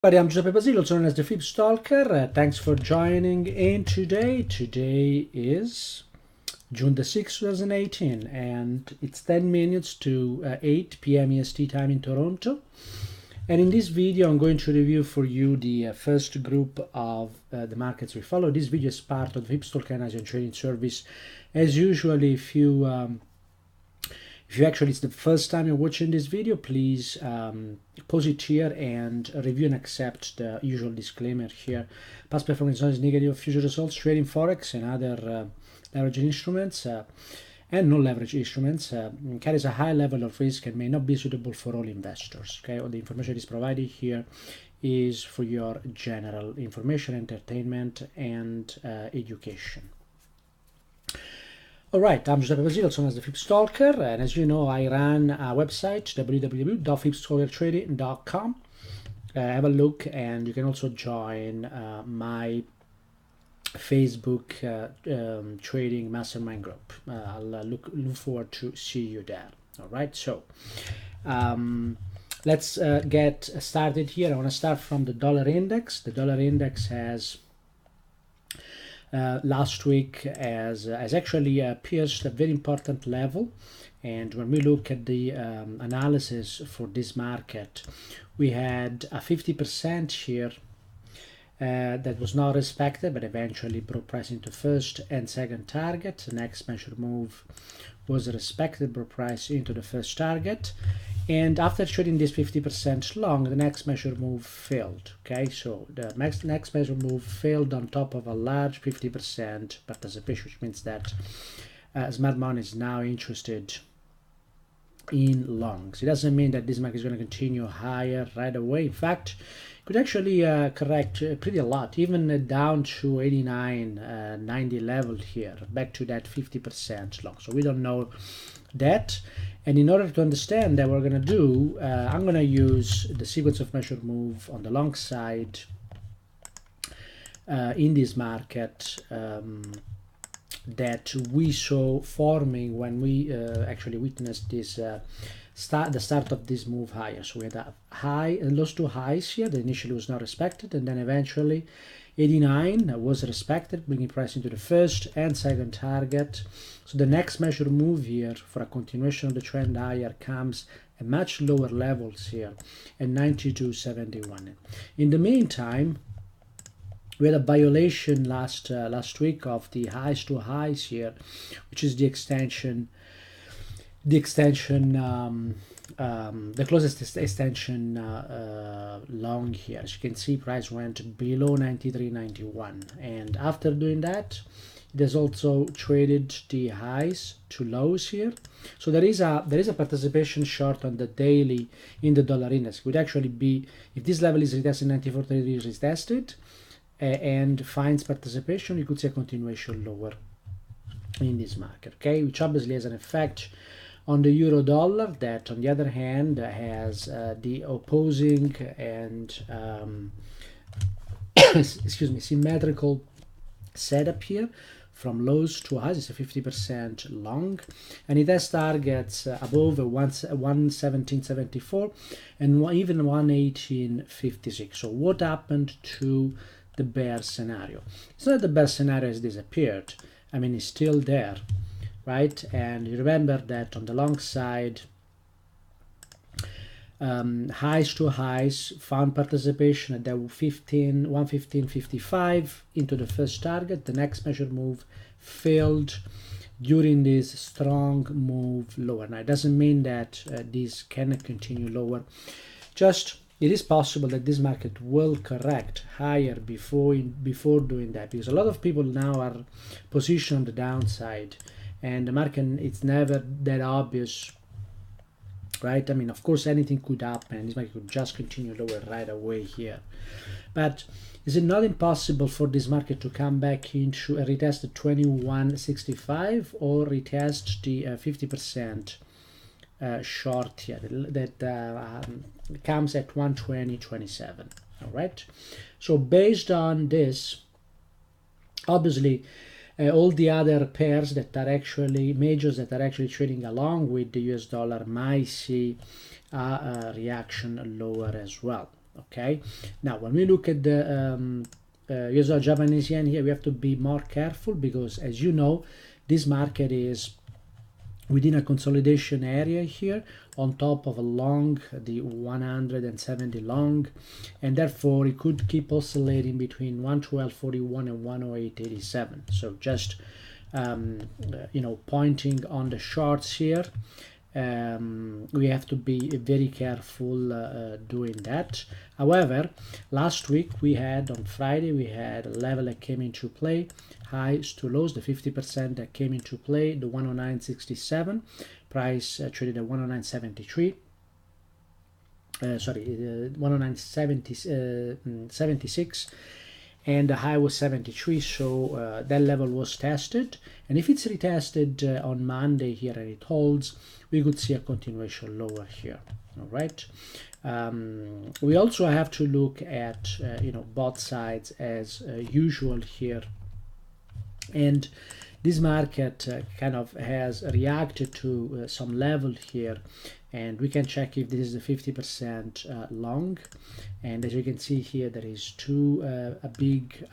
Buddy, I'm Giuseppe Basile, also known as the FibStalker. Thanks for joining in today. Today is June the 6th, 2018, and it's 10 minutes to 8 p.m. EST time in Toronto. And in this video, I'm going to review for you the first group of the markets we follow. This video is part of the FibStalker Asian trading service. As usually, if you actually it's the first time you're watching this video, please pause it here and review and accept the usual disclaimer here. Past performance is negative. Future results, trading forex and other leverage instruments and non-leverage instruments carries a high level of risk and may not be suitable for all investors. Okay, all the information is provided here is for your general information, entertainment, and education. All right, I'm Giuseppe Basile, also known as the FibStalker, and as you know, I run a website, www.fibstalkertrading.com. Have a look, and you can also join my Facebook trading mastermind group. I'll look forward to see you there. All right, so let's get started here. I want to start from the dollar index. The dollar index has last week has actually pierced a very important level, and when we look at the analysis for this market, we had a 50% here that was not respected, but eventually broke price into first and second target. The next measure move was respected, broke price into the first target, and after trading this 50% long, the next measure move failed. Okay, so the next measure move failed on top of a large 50% participation, which means that smart money is now interested in longs. It doesn't mean that this market is going to continue higher right away. In fact, it could actually correct pretty a lot, even down to 89, 90 level here, back to that 50% long. So we don't know that. And in order to understand that, what we're going to do, I'm going to use the sequence of measure move on the long side in this market that we saw forming when we actually witnessed this the start of this move higher. So we had a high and those two highs here that initially was not respected, and then eventually 89 was respected, bringing price into the first and second target. So the next measure move here for a continuation of the trend higher comes at much lower levels here at 92.71. In the meantime, we had a violation last week of the highs to highs here, which is the closest extension long here. As you can see, price went below 93.91, and after doing that, it has also traded the highs to lows here. So there is a participation short on the daily in the dollar index. It would actually be, if this level is retested, 94.33 is retested and finds participation, you could see a continuation lower in this market. Okay, which obviously has an effect on the euro dollar, that on the other hand has the opposing and excuse me, symmetrical setup here from lows to highs. It's a 50% long, and it has targets above 117.74 and even 118.56. So what happened to the bear scenario? It's not that the bear scenario has disappeared. I mean, it's still there, right? And you remember that on the long side, highs to highs found participation at the 115.55 into the first target. The next measure move failed during this strong move lower. Now, it doesn't mean that this cannot continue lower. Just it is possible that this market will correct higher before doing that, because a lot of people now are positioned on the downside, and the market, it's never that obvious, right? I mean, of course, anything could happen. This market could just continue lower right away here. But is it not impossible for this market to come back into a retest the 21.65 or retest the 50% short here that comes at 120.27? All right. So based on this, obviously, all the other pairs that are actually majors that are actually trading along with the US dollar might see a reaction lower as well. Okay, now when we look at the US dollar Japanese yen here, we have to be more careful because, as you know, this market is within a consolidation area here on top of a long, the 170 long, and therefore it could keep oscillating between 112.41 and 108.87. So just pointing on the charts here, we have to be very careful doing that. However, last week we had, on Friday, we had a level that came into play, highs to lows, the 50% that came into play, the 109.67, price traded at 109.73. 109.76, and the high was 73, so that level was tested, and if it's retested on Monday here and it holds, we could see a continuation lower here. All right, we also have to look at both sides as usual here, and this market kind of has reacted to some level here, and we can check if this is a 50% long, and as you can see here there is a big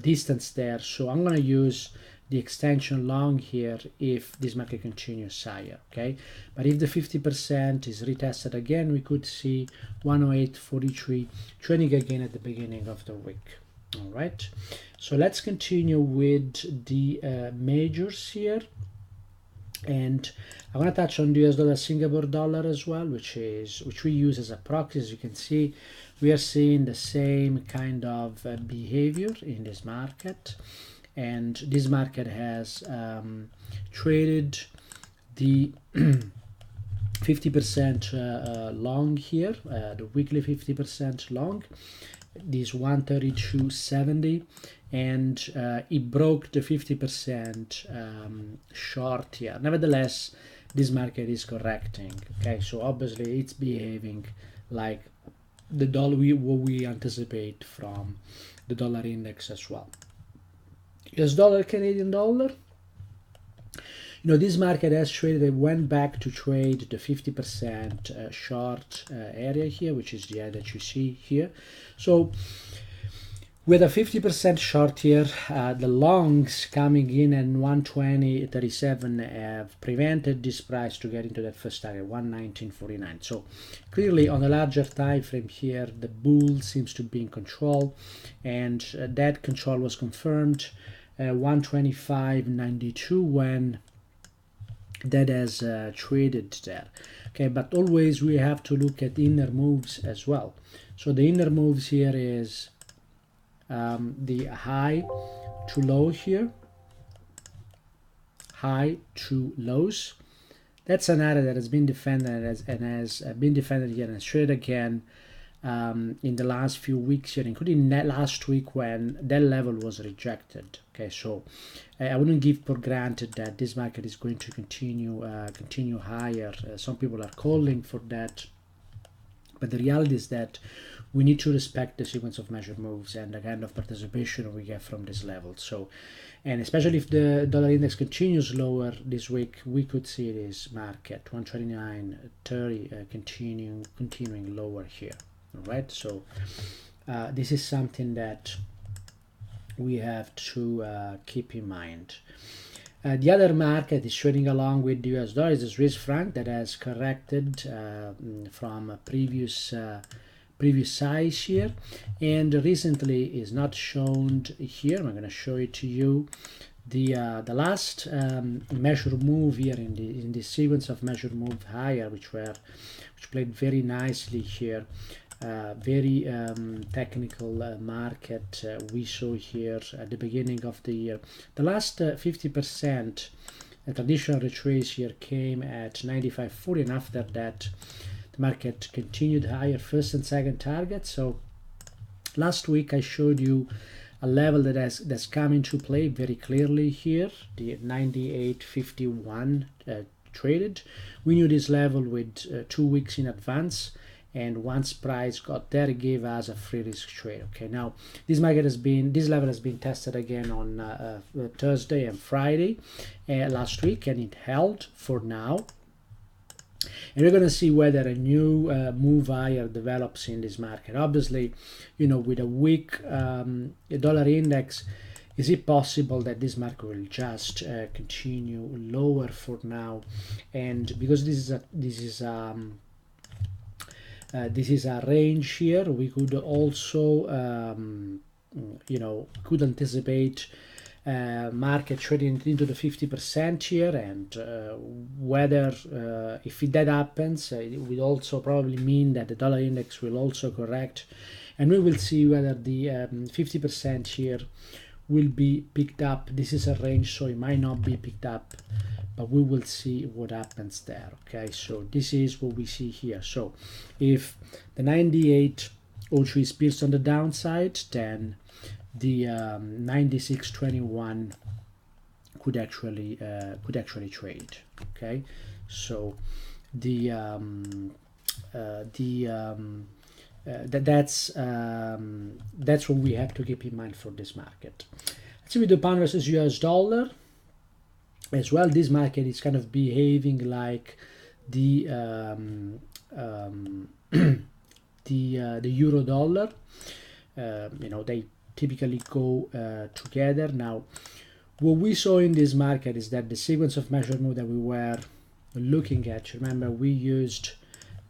distance there, so I'm going to use the extension long here if this market continues higher. Okay, but if the 50% is retested again, we could see 108.43 trading again at the beginning of the week. All right, so let's continue with the majors here, and I want to touch on the US dollar Singapore dollar as well, which we use as a proxy. As you can see, we are seeing the same kind of behavior in this market, and this market has traded the 50% long here, the weekly 50% long, this 132.70, and it broke the 50% short here. Nevertheless, this market is correcting. Okay, so obviously it's behaving like the dollar, what we anticipate from the dollar index as well. US dollar, Canadian dollar, this market has traded, it went back to trade the 50% short area here, which is the area that you see here. So with a 50% short here, the longs coming in at 120.37 have prevented this price to get into that first target, 119.49. So clearly on a larger time frame here, the bull seems to be in control, and that control was confirmed 125.92 when that has traded there. Okay, but always we have to look at inner moves as well. So the inner moves here is the high to low here, high to lows. That's an area that has been defended and has been defended here and traded again in the last few weeks here, including last week when that level was rejected. Okay, so I wouldn't give for granted that this market is going to continue higher. Some people are calling for that, but the reality is that we need to respect the sequence of measured moves and the kind of participation we get from this level. So, and especially if the dollar index continues lower this week, we could see this market 129.30 continuing lower here. All right, so this is something that we have to keep in mind. The other market is trading along with the US dollar is the Swiss franc that has corrected from a previous size here, and recently is not shown here. I'm going to show it to you. The last measure move here in the sequence of measure move higher, which played very nicely here. Very technical market we saw here at the beginning of the year. The last 50% traditional retrace here came at 95.40, and after that the market continued higher, first and second target. So last week I showed you a level that's come into play very clearly here, the 98.51 traded. We knew this level with 2 weeks in advance, and once price got there, it gave us a free risk trade. Okay, now this level has been tested again on Thursday and Friday last week, and it held for now. And we're going to see whether a new move higher develops in this market. Obviously, you know, with a weak dollar index, is it possible that this market will just continue lower for now? And because this is a range here, we could also you know, could anticipate market trading into the 50% here, and whether if that happens, it will also probably mean that the dollar index will also correct, and we will see whether the 50% here will be picked up. This is a range, so it might not be picked up, but we will see what happens there. Okay, so this is what we see here. So if the 98 also is pierced on the downside, then the 96.21 could actually trade. Okay, so that's what we have to keep in mind for this market. Let's see with the pound versus US dollar as well. This market is kind of behaving like the the euro dollar. You know, they typically go together. Now, what we saw in this market is that the sequence of measure move that we were looking at, remember we used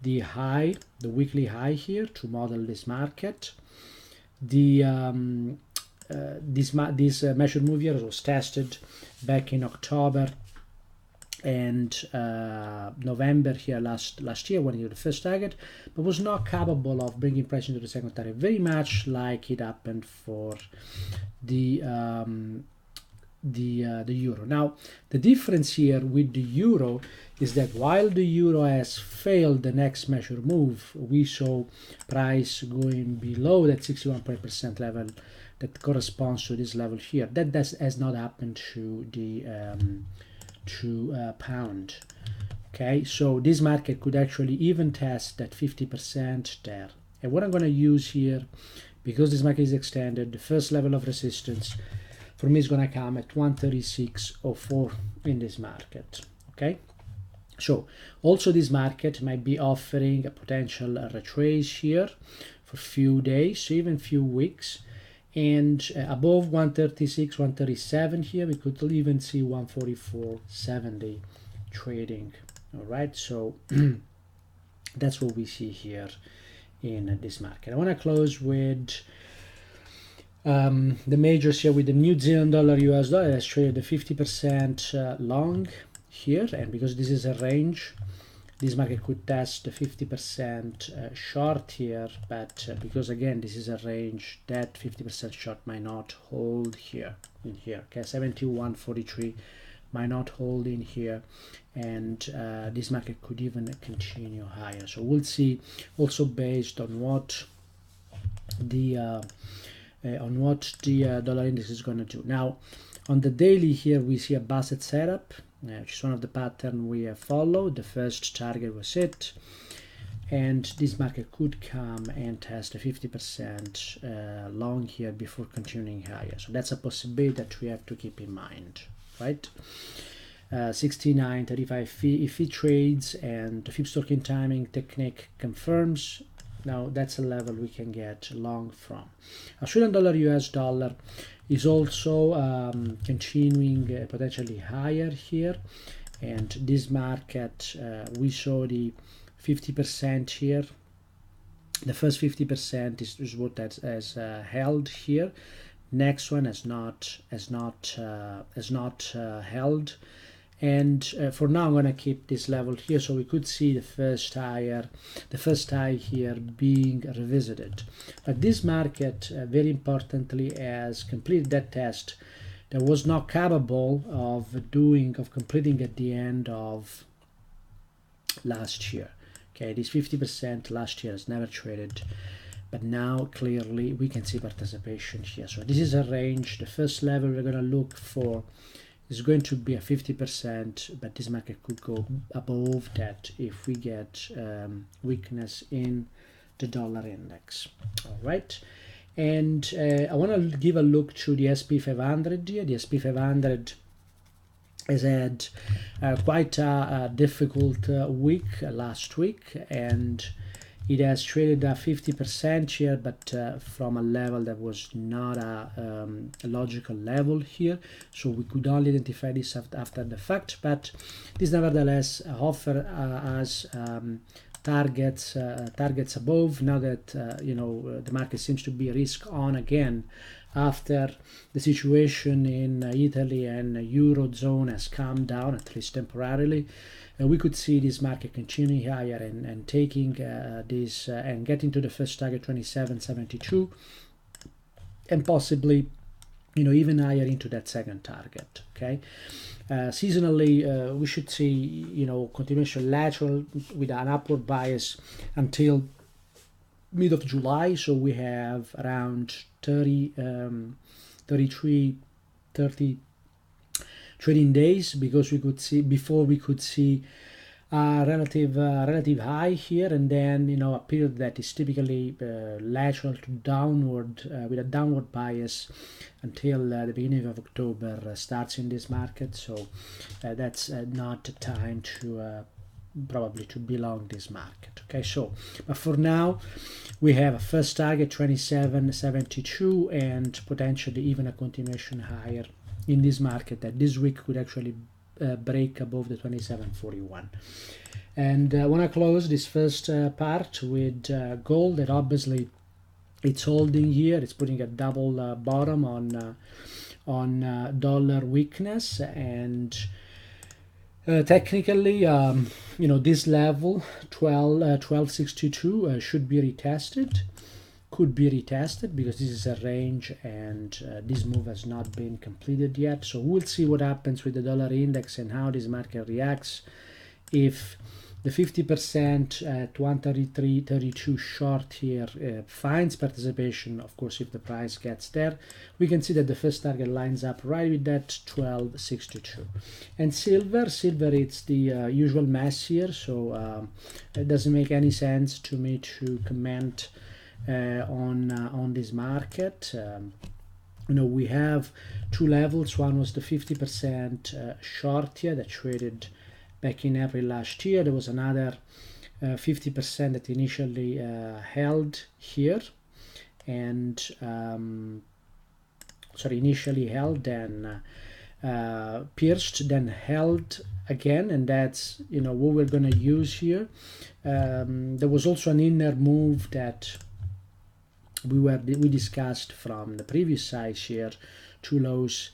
the high, the weekly high here to model this market. The this measure move here was tested back in October and November here last year when it was the first target, but was not capable of bringing price into the second target, very much like it happened for the euro. Now, the difference here with the euro is that while the euro has failed the next measure move, we saw price going below that 61% level that corresponds to this level here. That has not happened to the pound. Okay, so this market could actually even test that 50% there. And what I'm going to use here, because this market is extended, the first level of resistance for me is going to come at 136.04 in this market. Okay, so also this market might be offering a potential retrace here for few days, even few weeks, and above 136, 137 here we could even see 144.70 trading. All right, so that's what we see here in this market. I want to close with the majors here, with the New Zealand dollar US dollar. Let's trade the 50% long here, and because this is a range, this market could test the 50% short here, but because again this is a range, that 50% short might not hold here in here. Okay, 71.43 might not hold in here, and this market could even continue higher. So we'll see, also based on what the dollar index is going to do. Now, on the daily here, we see a basket setup, which is one of the pattern we have followed. The first target was hit, and this market could come and test a 50% long here before continuing higher. So that's a possibility that we have to keep in mind, right? 69.35 if it trades and the FibStalker timing technique confirms. Now that's a level we can get long from. Australian dollar US dollar is also continuing potentially higher here, and this market we saw the 50% here. The first 50% is what that has held here. Next one has not held, and for now I'm going to keep this level here, so we could see the first high here being revisited. But this market very importantly has completed that test that was not capable of completing at the end of last year. Okay, this 50% last year has never traded, but now clearly we can see participation here. So this is a range. The first level we're going to look for is going to be a 50%, but this market could go above that if we get weakness in the dollar index. All right, and I want to give a look to the SP 500 here. The SP 500 has had quite a difficult week last week, and it has traded 50% here, but from a level that was not a logical level here, so we could only identify this after the fact. But this nevertheless offer us targets above, now that the market seems to be risk on again after the situation in Italy and Eurozone has calmed down, at least temporarily. We could see this market continuing higher and taking this and getting to the first target 27.72, and possibly even higher into that second target. Okay, seasonally we should see continuation lateral with an upward bias until mid of July, so we have around 30 trading days because we could see a relative high here, and then a period that is typically lateral to downward with a downward bias until the beginning of October starts in this market. So that's not the time to probably to belong this market. Okay, so but for now we have a first target 27.72 and potentially even a continuation higher in this market that this week could actually break above the 27.41. And I want to close this first part with gold, that obviously it's holding here. It's putting a double bottom on dollar weakness, and technically this level 12.62 should be retested, could be retested, because this is a range and this move has not been completed yet. So we'll see what happens with the dollar index and how this market reacts. If the 50% at 133.32 short here finds participation, of course, if the price gets there, we can see that the first target lines up right with that 12.62. And silver, it's the usual mess here, so it doesn't make any sense to me to comment on this market. We have two levels. One was the 50% short here that traded back in April last year. There was another 50% that initially held here, and initially held, then pierced, then held again, and that's what we're going to use here. There was also an inner move that we discussed from the previous size here, two lows,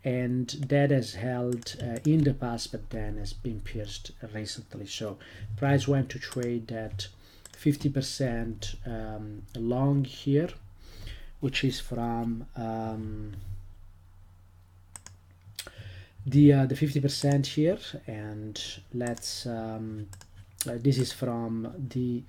and that has held in the past, but then has been pierced recently. So price went to trade at 50% long here, which is from the 50% here, and let's this is from the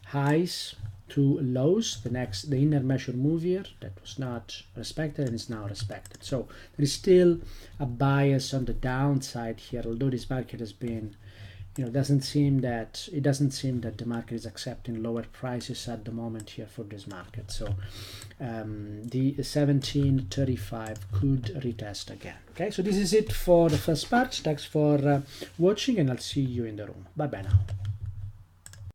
highs to lows, the inner measure move here that was not respected and is now respected. So there is still a bias on the downside here, although this market has been, it doesn't seem that the market is accepting lower prices at the moment here for this market. So the 17.35 could retest again. Okay, so this is it for the first part. Thanks for watching, and I'll see you in the room. Bye bye now.